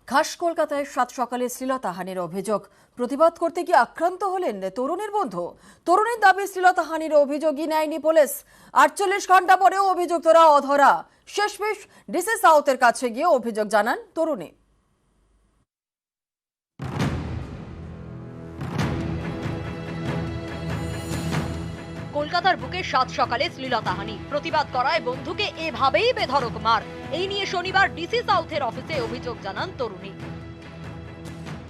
খাস কলকাতায় সাত সকালে শ্লীলতাহানির অভিযোগ। প্রতিবাদ করতে গিয়ে আক্রান্ত হলেন তরুণীর বন্ধু। তরুণীর দাবি শ্লীলতাহানির অভিযোগই নেয়নি পুলিশ। 48 ঘন্টা পরেও অভিযুক্তরা অধরা। শেষমেশ ডিসি সাউথের কাছে গিয়ে অভিযোগ জানান তরুণী। কলকাতার বুকে সাত সকালে শ্লীলতাহানি, প্রতিবাদ করায় বন্ধুকে এভাবেই বেধড়ক মার। এই নিয়ে শনিবার ডিসি সাউথের অফিসে অভিযোগ জানান তরুণী।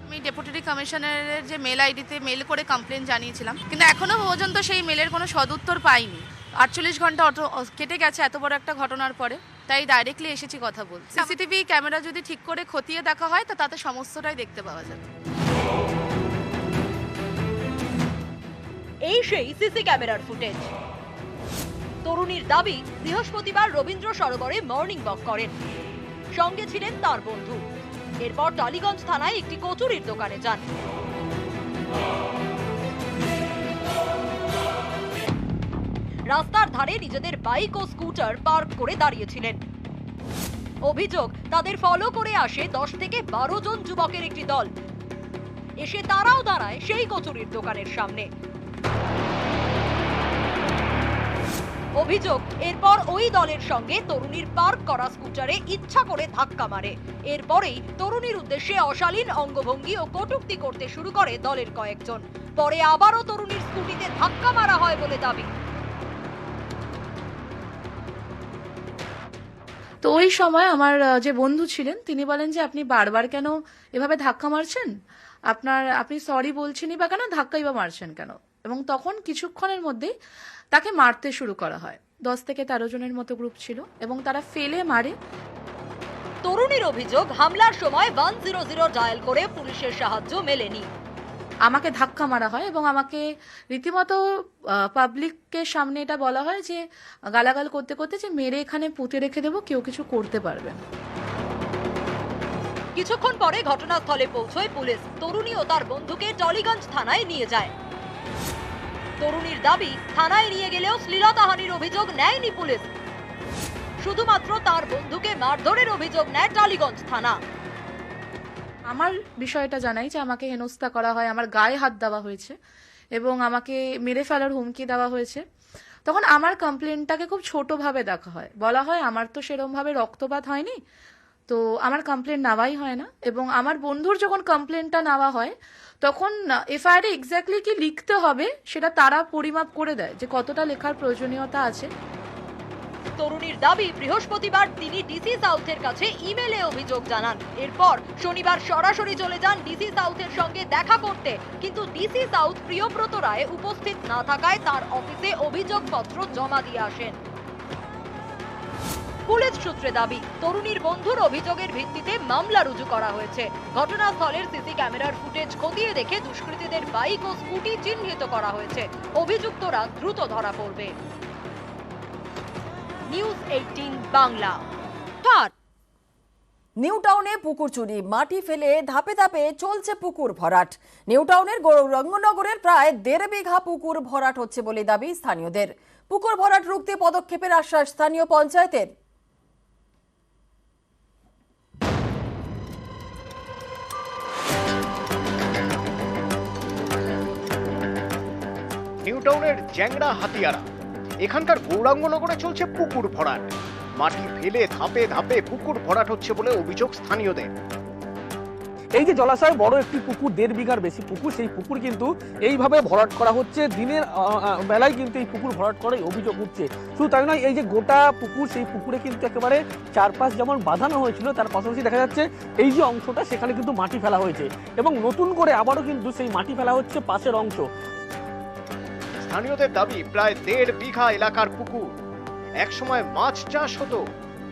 আমি ডেপুটি কমিশনারের যে মেল আইডিতে মেল করে কমপ্লেন জানিয়েছিলাম, কিন্তু এখনো পর্যন্ত সেই মেলের কোনো সদুত্তর পাইনি। 48 ঘন্টা কেটে গেছে এত বড় একটা ঘটনার পরে, তাই ডাইরেক্টলি এসেছি কথা বলতে। সিসিটিভি ক্যামেরা যদি ঠিক করে খতিয়ে দেখা হয় তাতে সমস্তটাই দেখতে পাওয়া যাবে। এই সেই সিসি ক্যামেরার ফুটেজ। তরুণীর দাবি, বৃহস্পতিবার রবীন্দ্র সরোবরে মর্নিং ওয়াক করেন, সঙ্গে ছিলেন তার বন্ধু। এরপর টালিগঞ্জ থানায় একটি কচুরির দোকানে যান। রাস্তার ধারে নিজেদের বাইক ও স্কুটার পার্ক করে দাঁড়িয়েছিলেন। অভিযোগ, তাদের ফলো করে আসে 10 থেকে 12 জন যুবকের একটি দল। এসে তারাও দাঁড়ায় সেই কচুরির দোকানের সামনে। অভিযোগ, এরপর ওই দলের সঙ্গে তরুণীর পার্ক করা স্কুটারে ইচ্ছা করে ধাক্কা মারে। এরপরেই তরুণীর উদ্দেশ্যে অশালীন অঙ্গভঙ্গি ও কটূক্তি করতে শুরু করে দলের কয়েকজন। পরে আবারও তরুণীর স্কুটিতে ধাক্কা মারা হয় বলে দাবি। তো ওই সময় আমার যে বন্ধু ছিলেন তিনি বলেন যে আপনি বারবার কেন এভাবে ধাক্কা মারছেন, আপনি সরি বলছেনই বা কেন, ধাক্কাই বা মারছেন কেন। এবং তখন কিছুক্ষণের মধ্যেই তাকে মারতে শুরু করা হয়। 10 থেকে 13 জনের মতো গ্রুপ ছিল এবং তারা ফেলে মারে। তরুণীর অভিযোগ, হামলার সময় 100 ডায়াল করে পুলিশের সাহায্য মেলেনি। আমাকে ধাক্কা মারা হয় এবং আমাকে রীতিমতো পাবলিকের সামনে এটা বলা হয় যে গালাগাল করতে করতে যে মেরে এখানে পুঁতে রেখে দেবো, কেউ কিছু করতে পারবে না। কিছুক্ষণ পরে ঘটনাস্থলে পৌঁছয় পুলিশ। তরুণী ও তার বন্ধুকে টালিগঞ্জ থানায় নিয়ে যায়। তরুণীর দাবি, থানায় নিয়ে গেলেও শ্লীলতাহানির অভিযোগ নেয়নি পুলিশ। শুধুমাত্র তার বন্ধুকে মারধরের অভিযোগ নেয় টালিগঞ্জ থানা। আমার বিষয়টা জানাই যে আমাকে হেনস্থা করা হয়, আমার গায়ে হাত দেওয়া হয়েছে এবং আমাকে মেরে ফেলার হুমকি দেওয়া হয়েছে। তখন আমার কমপ্লেনটাকে খুব ছোটভাবে দেখা হয়, বলা হয় আমার তো সেরমভাবে রক্তপাত হয়নি, তো আমার কমপ্লেন নেওয়াই হয় না। এবং আমার বন্ধুর যখন কমপ্লেনটা নেওয়া হয় তখন এফআইআর এক্স্যাক্টলি কি লিখতে হবে সেটা তারা পরিমাপ করে দেয় যে কতটা লেখার প্রয়োজনীয়তা আছে। তরুণীর দাবি, বৃহস্পতিবার তিনি ডিসি সাউথের কাছে ইমেলে অভিযোগ জানান। এরপর শনিবার সরাসরি চলে যান ডিসি সাউথের সঙ্গে দেখা করতে, কিন্তু ডিসি সাউথ প্রিয়ব্রত রায় উপস্থিত না থাকায় তার অফিসে অভিযোগপত্র জমা দিয়ে আসেন। পুলিশ সূত্রে দাবি, তরুণীর বন্ধুর অভিযোগের ভিত্তিতে মামলা রুজু করা হয়েছে। ঘটনাস্থলের সিসি ক্যামেরার ফুটেজ খতিয়ে দেখে দুষ্কৃতীদের বাইক ও স্কুটি চিহ্নিত করা হয়েছে। অভিযুক্তরা দ্রুত ধরা পড়বে। নিউজ 18 বাংলা। নিউ টাউনে পুকুর চুরি, মাটি ফেলে ধাপে ধাপে চলছে পুকুর ভরাট। নিউ টাউনের গৌরঙ্গনগরের প্রায় 1.5 বিঘা পুকুর ভরাট হচ্ছে বলে দাবি স্থানীয়দের। পুকুর ভরাট রুখতে পদক্ষেপের আশ্বাস স্থানীয় পঞ্চায়েতের। নিউ টাউনের জ্যাংড়া হাতিয়ারা, এখানকার গৌরাঙ্গনগরে চলছে পুকুর ভরাট। মাটি ফেলে ধাপে ধাপে পুকুর ভরাট হচ্ছে বলে অভিযোগ স্থানীয়দের। এই যে জলাশয় বড় একটি পুকুর, 1.5 বিঘার বেশি পুকুর, সেই পুকুর কিন্তু এইভাবে ভরাট করা হচ্ছে। দিনের বেলায় কিন্তু এই পুকুর ভরাট করার অভিযোগ উঠছে। শুধু তাই নয়, এই যে গোটা পুকুর, সেই পুকুরে কিন্তু একেবারে চারপাশ যেমন বাঁধানো হয়েছিল, তার পাশাপাশি দেখা যাচ্ছে এই যে অংশটা সেখানে কিন্তু মাটি ফেলা হয়েছে এবং নতুন করে আবারও কিন্তু সেই মাটি ফেলা হচ্ছে পাশের অংশ। স্থানীয়দের দাবি, প্রায় 1.5 বিঘা এলাকার পুকুর, একসময় মাছ চাষ হতো,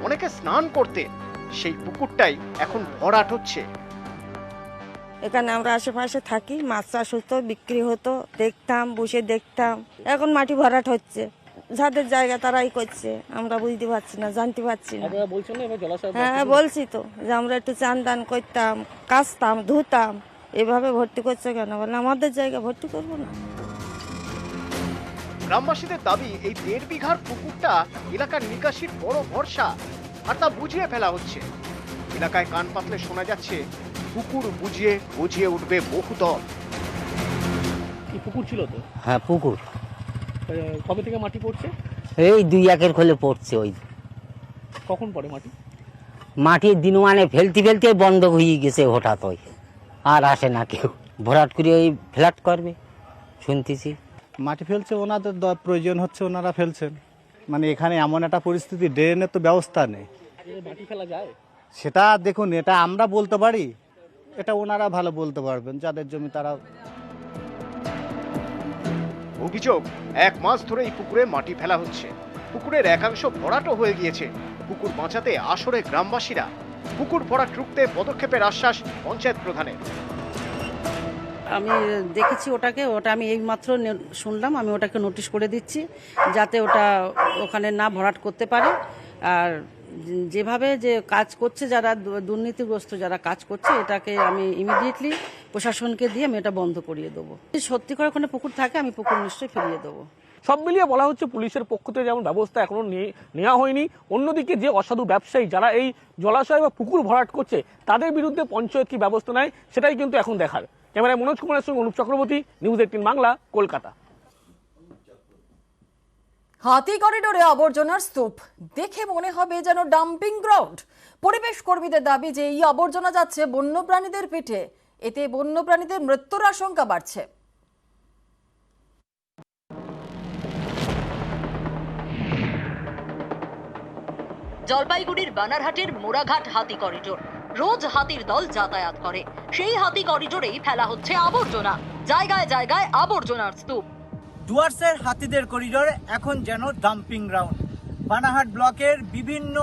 অনেকে স্নান করতেন, সেই পুকুরটাই এখন ভরাট হচ্ছে। এখানে আমরা আশেপাশে থাকি, মাছ চাষ হতো, বিক্রি হতো, দেখতাম, বসে দেখতাম। এখন মাটি ভরাট হচ্ছে, যাদের জায়গা তারাই করছে, আমরা বুঝতে পারছি না, জানতে পারছি না। হ্যাঁ বলছি তো যে আমরা একটু চান দান করতাম, কাচতাম, ধুতাম, এভাবে ভর্তি করছে কেন? বলে আমাদের জায়গা ভর্তি করবো না। গ্রামবাসীদের দাবি, এই 1.5 বিঘার পুকুরটা এলাকার নিকাশির বড় ভরসা, আর তা বুঝিয়ে ফেলা হচ্ছে। এলাকায় কান পাতলে শোনা যাচ্ছে পুকুর বুঝিয়ে বুঝিয়ে উঠবে বহু দল। কি পুকুর ছিল তো? হ্যাঁ পুকুর, কবে থেকে মাটি পড়ছে? এই 2-1 খোলে পড়ছে। ওই কখন পড়ে মাটি? মাটির দিন মানে ফেলতে ফেলতে বন্ধ হয়ে গেছে হঠাৎ, ওই আর আসে না কেউ। ভরাট করে ওই ফ্ল্যাট করবে শুনতেছি। মাটি ফেলছে, ওনাদের প্রয়োজন হচ্ছে, ওনারা ফেলছেন। মানে এখানে এমন একটা পরিস্থিতি, ড্রেনের তো ব্যবস্থা নেই। মাটি ফেলা যায়? সেটা দেখুন, এটা আমরা বলতে পারি, এটা ওনারা ভালো বলতে পারবেন, যাদের জমি তারা। অভিযোগ, 1 মাস ধরে এই পুকুরে মাটি ফেলা হচ্ছে। পুকুরের একাংশ ভরাটও হয়ে গিয়েছে। পুকুর বাঁচাতে আসরে গ্রামবাসীরা। পুকুর ভরাট রুখতে পদক্ষেপের আশ্বাস পঞ্চায়েত প্রধানের। আমি দেখেছি ওটা আমি এইমাত্র শুনলাম, আমি ওটাকে নোটিশ করে দিচ্ছি যাতে ওখানে না ভরাট করতে পারে। আর যেভাবে যে কাজ করছে, যারা দুর্নীতিগ্রস্ত যারা কাজ করছে, এটাকে আমি ইমিডিয়েটলি প্রশাসনকে দিয়ে আমি এটা বন্ধ করিয়ে দেবো। সত্যি করে ওখানে পুকুর থাকে, আমি পুকুর নিশ্চয়ই ফিরিয়ে দেবো। সব মিলিয়ে বলা হচ্ছে পুলিশের পক্ষ থেকে যেমন ব্যবস্থা এখনো নেওয়া হয়নি, অন্যদিকে যে অসাধু ব্যবসায়ী যারা এই জলাশয় বা পুকুর ভরাট করছে তাদের বিরুদ্ধে পঞ্চায়েত কি ব্যবস্থা নেয় সেটাই কিন্তু এখন দেখার। ক্যামেরায় মনোজ কুমারের সঙ্গে অনুপ চক্রবর্তী, নিউজ 18 বাংলা, কলকাতা। হাতি করিডোরে আবর্জনার স্তূপ দেখে মনে হবে যেন ডাম্পিং গ্রাউন্ড। পরিবেশ কর্মীদের দাবি যে এই আবর্জনা যাচ্ছে বন্যপ্রাণীদের পেটে, এতে বন্যপ্রাণীদের মৃত্যুর আশঙ্কা বাড়ছে। জলপাইগুড়ির বানারহাটের মোড়াঘাট হাতি করিডোর, রোজ হাতির দল যাতায়াত করে। সেই হাতি করিডোরেই ফেলা হচ্ছে আবর্জনা, জায়গায় জায়গায় আবর্জনার স্তূপ। ডুয়ার্সের হাতিদের করিডোর এখন যেন ডাম্পিং গ্রাউন্ড। বানারহাট ব্লকের বিভিন্ন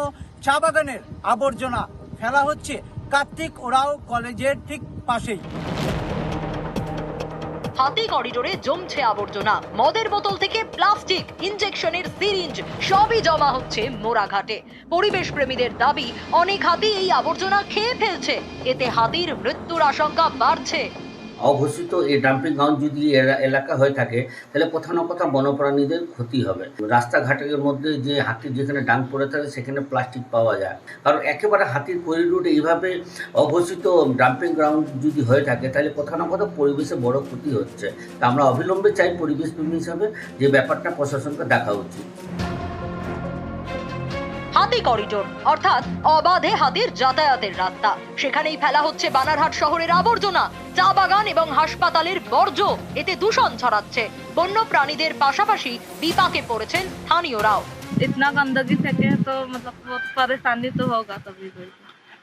চা বাগানের আবর্জনা ফেলা হচ্ছে কার্তিক ওরাও কলেজের ঠিক পাশেই। হাতি করিডোরে জমছে আবর্জনা, মদের বোতল থেকে প্লাস্টিক, ইনজেকশনের সিরিঞ্জ সবই জমা হচ্ছে মোড়াঘাটে। পরিবেশ প্রেমীদের দাবি, অনেক হাতি এই আবর্জনা খেয়ে ফেলছে, এতে হাতির মৃত্যুর আশঙ্কা বাড়ছে। অঘোষিত এই ডাম্পিং গ্রাউন্ড যদি এলাকা হয়ে থাকে তাহলে কোথাও না কোথাও বন্যপ্রাণীদের ক্ষতি হবে। রাস্তাঘাটের মধ্যে যে হাতির যেখানে ডাং পড়ে থাকে সেখানে প্লাস্টিক পাওয়া যায়, কারণ একেবারে হাতির করিডোরে এইভাবে অঘোষিত ডাম্পিং গ্রাউন্ড যদি হয়ে থাকে তাহলে কোথাও না কোথাও পরিবেশে বড় ক্ষতি হচ্ছে। তা আমরা অবিলম্বে চাই পরিবেশ প্রেমী হিসাবে যে ব্যাপারটা প্রশাসনকে দেখা উচিত। হাতি করিডোর অর্থাৎ অবাধে হাতির যাতায়াতের রাস্তা, সেখানেই ফেলা হচ্ছে বানারহাট শহরের আবর্জনা, চা বাগান এবং হাসপাতালের বর্জ্য। এতে দূষণ ছড়াচ্ছে, বন্য প্রাণীদের পাশাপাশি বিপাকে পড়েছেন স্থানীয়রাও। इतना गंदगी फेंके तो मतलब बहुत परेशानी तो होगा तभी।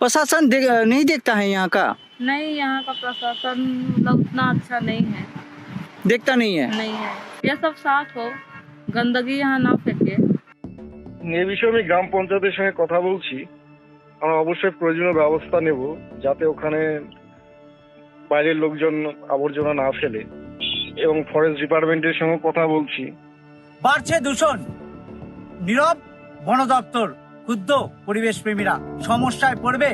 प्रशासन नहीं देखता है यहाँ का? नहीं, यहाँ का प्रशासन मतलब उतना अच्छा नहीं है, देखता नहीं है। नहीं है। ये सब साफ हो, गंदगी यहाँ ना फेंके। এ বিষয়ে আমি গ্রাম পঞ্চায়েতের সঙ্গে কথা বলছি। আমরা অবশ্যই প্রয়োজনীয় ব্যবস্থা নেব যাতে ওখানে বাইরের লোকজন আবর্জনা না ফেলে, এবং ফরেস্ট ডিপার্টমেন্টের সঙ্গে কথা বলছি। বাড়ছে দূষণ, নীরব বন দপ্তর, ক্ষুব্ধ পরিবেশ প্রেমীরা। সমস্যায় পড়বে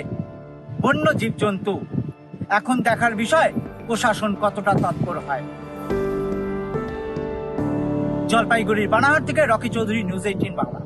বন্য জীবজন্তু। এখন দেখার বিষয় প্রশাসন কতটা তৎপর হয়। জলপাইগুড়ির বানারহাট থেকে রকি চৌধুরী, নিউজ 18 বাংলা।